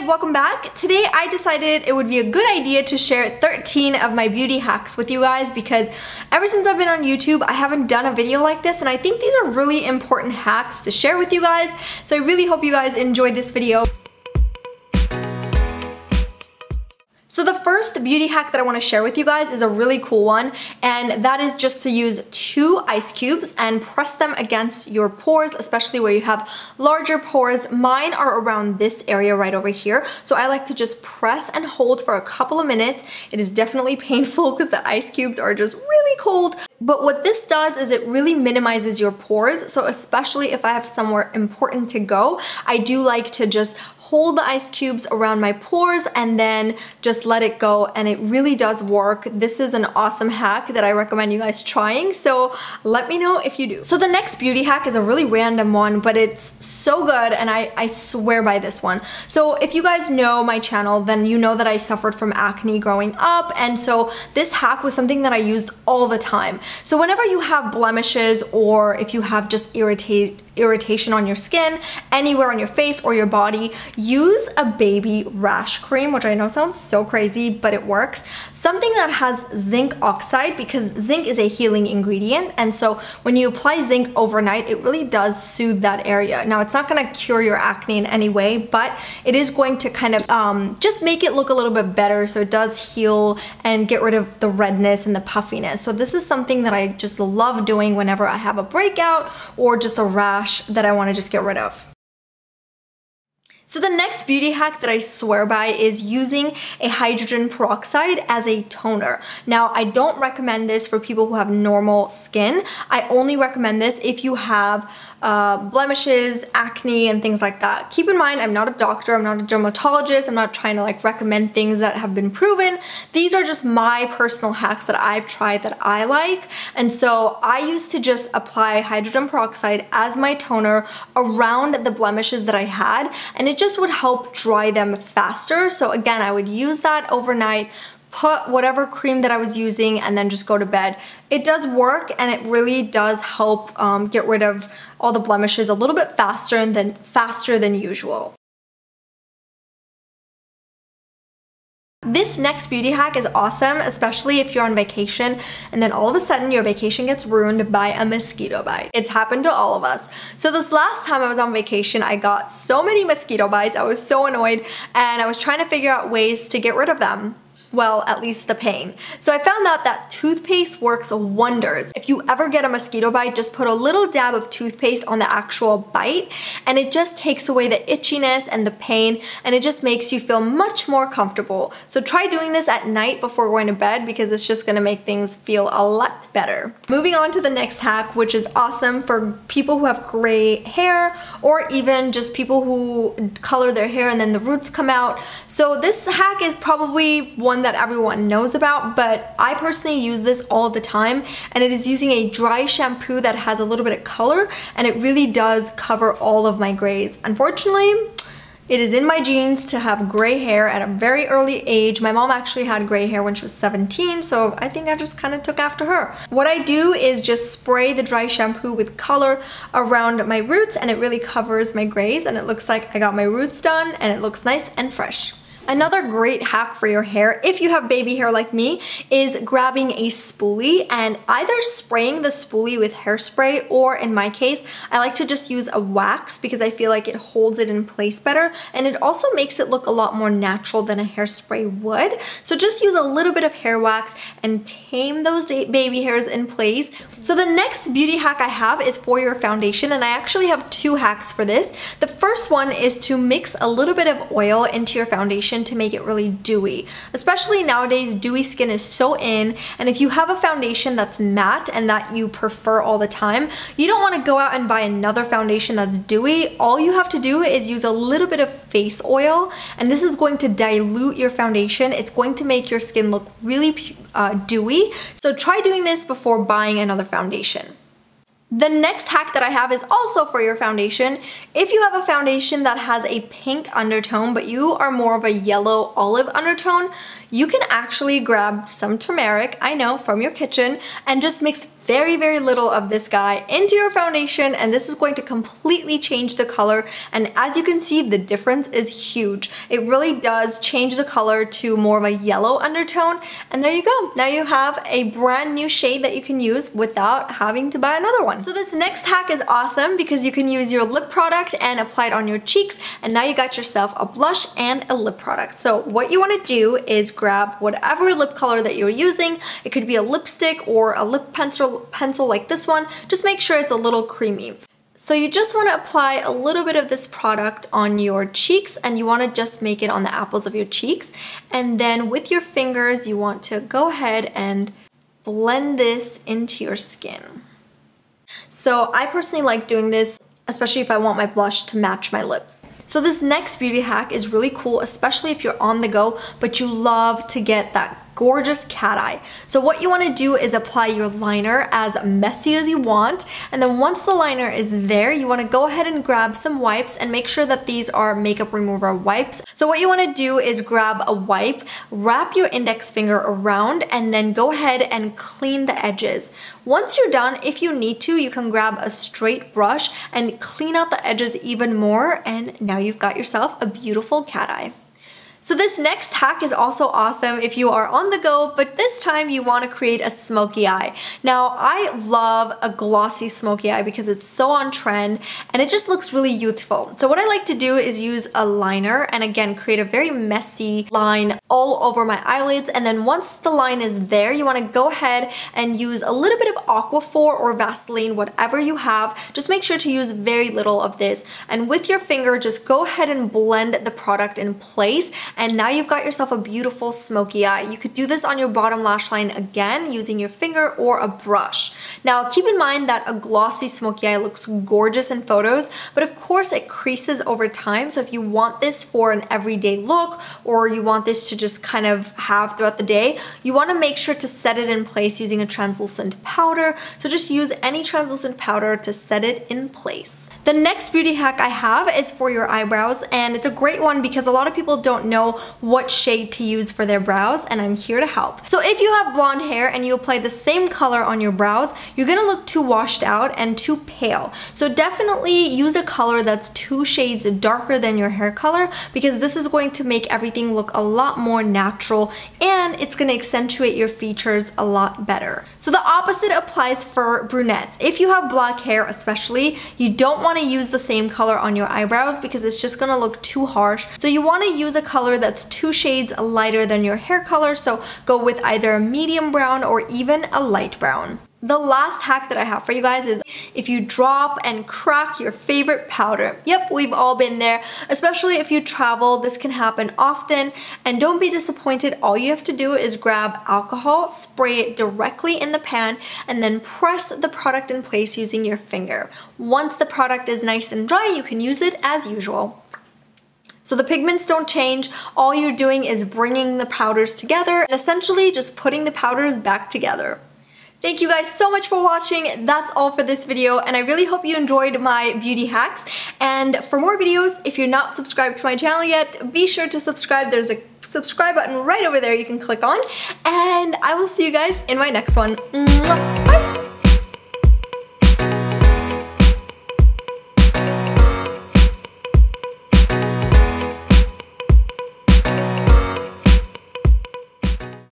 welcome back. Today I decided it would be a good idea to share 13 of my beauty hacks with you guys because ever since I've been on YouTube I haven't done a video like this, and I think these are really important hacks to share with you guys, so I really hope you guys enjoyed this video. So the first beauty hack that I want to share with you guys is a really cool one, and that is just to use 2 ice cubes and press them against your pores, especially where you have larger pores. Mine are around this area right over here, so I like to just press and hold for a couple of minutes. It is definitely painful because the ice cubes are just really cold. But what this does is it really minimizes your pores, so especially if I have somewhere important to go, I do like to just hold the ice cubes around my pores and then just let it go, and it really does work. This is an awesome hack that I recommend you guys trying, so let me know if you do. So the next beauty hack is a really random one, but it's so good and I swear by this one. So if you guys know my channel, then you know that I suffered from acne growing up, and so this hack was something that I used all the time. So whenever you have blemishes, or if you have just irritation on your skin, anywhere on your face or your body, use a baby rash cream, which I know sounds so crazy, but it works. Something that has zinc oxide, because zinc is a healing ingredient, and so when you apply zinc overnight, it really does soothe that area. Now, it's not gonna cure your acne in any way, but it is going to kind of just make it look a little bit better, so it does heal and get rid of the redness and the puffiness. So this is something that I just love doing whenever I have a breakout or just a rash that I want to just get rid of. So the next beauty hack that I swear by is using a hydrogen peroxide as a toner. Now, I don't recommend this for people who have normal skin. I only recommend this if you have blemishes, acne, and things like that. Keep in mind, I'm not a doctor, I'm not a dermatologist, I'm not trying to like recommend things that have been proven. These are just my personal hacks that I've tried that I like, and so I used to just apply hydrogen peroxide as my toner around the blemishes that I had, and it just would help dry them faster. So again, I would use that overnight, put whatever cream that I was using, and then just go to bed. It does work, and it really does help get rid of all the blemishes a little bit faster than usual. This next beauty hack is awesome, especially if you're on vacation and then all of a sudden your vacation gets ruined by a mosquito bite. It's happened to all of us. So this last time I was on vacation, I got so many mosquito bites. I was so annoyed, and I was trying to figure out ways to get rid of them. Well, at least the pain. So I found out that toothpaste works wonders. If you ever get a mosquito bite, just put a little dab of toothpaste on the actual bite, and it just takes away the itchiness and the pain, and it just makes you feel much more comfortable. So try doing this at night before going to bed, because it's just gonna make things feel a lot better. Moving on to the next hack, which is awesome for people who have gray hair, or even just people who color their hair and then the roots come out. So this hack is probably one that everyone knows about, but I personally use this all the time, and it is using a dry shampoo that has a little bit of color, and it really does cover all of my grays. Unfortunately, it is in my genes to have gray hair at a very early age. My mom actually had gray hair when she was 17, so I think I just kind of took after her. What I do is just spray the dry shampoo with color around my roots, and it really covers my grays, and it looks like I got my roots done, and it looks nice and fresh. Another great hack for your hair, if you have baby hair like me, is grabbing a spoolie and either spraying the spoolie with hairspray, or in my case, I like to just use a wax because I feel like it holds it in place better, and it also makes it look a lot more natural than a hairspray would. So just use a little bit of hair wax and tame those baby hairs in place. So the next beauty hack I have is for your foundation, and I actually have 2 hacks for this. The first one is to mix a little bit of oil into your foundation to make it really dewy. Especially nowadays, dewy skin is so in, and if you have a foundation that's matte and that you prefer all the time, you don't want to go out and buy another foundation that's dewy. All you have to do is use a little bit of face oil, and this is going to dilute your foundation. It's going to make your skin look really dewy. So try doing this before buying another foundation. The next hack that I have is also for your foundation. If you have a foundation that has a pink undertone, but you are more of a yellow olive undertone, you can actually grab some turmeric, I know, from your kitchen, and just mix very, very little of this guy into your foundation, and this is going to completely change the color. And as you can see, the difference is huge. It really does change the color to more of a yellow undertone, and there you go. Now you have a brand new shade that you can use without having to buy another one. So this next hack is awesome because you can use your lip product and apply it on your cheeks, and now you got yourself a blush and a lip product. So what you want to do is grab whatever lip color that you're using. It could be a lipstick or a lip pencil like this one. Just make sure it's a little creamy. So you just want to apply a little bit of this product on your cheeks, and you want to just make it on the apples of your cheeks. And then with your fingers, you want to go ahead and blend this into your skin. So I personally like doing this, especially if I want my blush to match my lips. So this next beauty hack is really cool, especially if you're on the go, but you love to get that gorgeous cat eye. So what you want to do is apply your liner as messy as you want, and then once the liner is there, you want to go ahead and grab some wipes, and make sure that these are makeup remover wipes. So what you want to do is grab a wipe, wrap your index finger around, and then go ahead and clean the edges. Once you're done, if you need to, you can grab a straight brush and clean out the edges even more, and now you've got yourself a beautiful cat eye. So this next hack is also awesome if you are on the go, but this time you want to create a smoky eye. Now, I love a glossy smoky eye because it's so on trend and it just looks really youthful. So what I like to do is use a liner and again, create a very messy line all over my eyelids. And then once the line is there, you want to go ahead and use a little bit of Aquaphor or Vaseline, whatever you have. Just make sure to use very little of this. And with your finger, just go ahead and blend the product in place. And now you've got yourself a beautiful smoky eye. You could do this on your bottom lash line again using your finger or a brush. Now keep in mind that a glossy smoky eye looks gorgeous in photos, but of course it creases over time. So if you want this for an everyday look, or you want this to just kind of have throughout the day, you want to make sure to set it in place using a translucent powder. So just use any translucent powder to set it in place. The next beauty hack I have is for your eyebrows, and it's a great one because a lot of people don't know what shade to use for their brows, and I'm here to help. So if you have blonde hair and you apply the same color on your brows, you're gonna look too washed out and too pale. So definitely use a color that's 2 shades darker than your hair color, because this is going to make everything look a lot more natural and it's gonna accentuate your features a lot better. So the opposite applies for brunettes. If you have black hair especially, you don't want to use the same color on your eyebrows because it's just gonna look too harsh. So you want to use a color that's 2 shades lighter than your hair color, so go with either a medium brown or even a light brown. The last hack that I have for you guys is if you drop and crack your favorite powder. Yep, we've all been there, especially if you travel. This can happen often, and don't be disappointed. All you have to do is grab alcohol, spray it directly in the pan, and then press the product in place using your finger. Once the product is nice and dry, you can use it as usual. So the pigments don't change. All you're doing is bringing the powders together and essentially just putting the powders back together. Thank you guys so much for watching. That's all for this video, and I really hope you enjoyed my beauty hacks. And for more videos, if you're not subscribed to my channel yet, be sure to subscribe. There's a subscribe button right over there you can click on, and I will see you guys in my next one. Bye!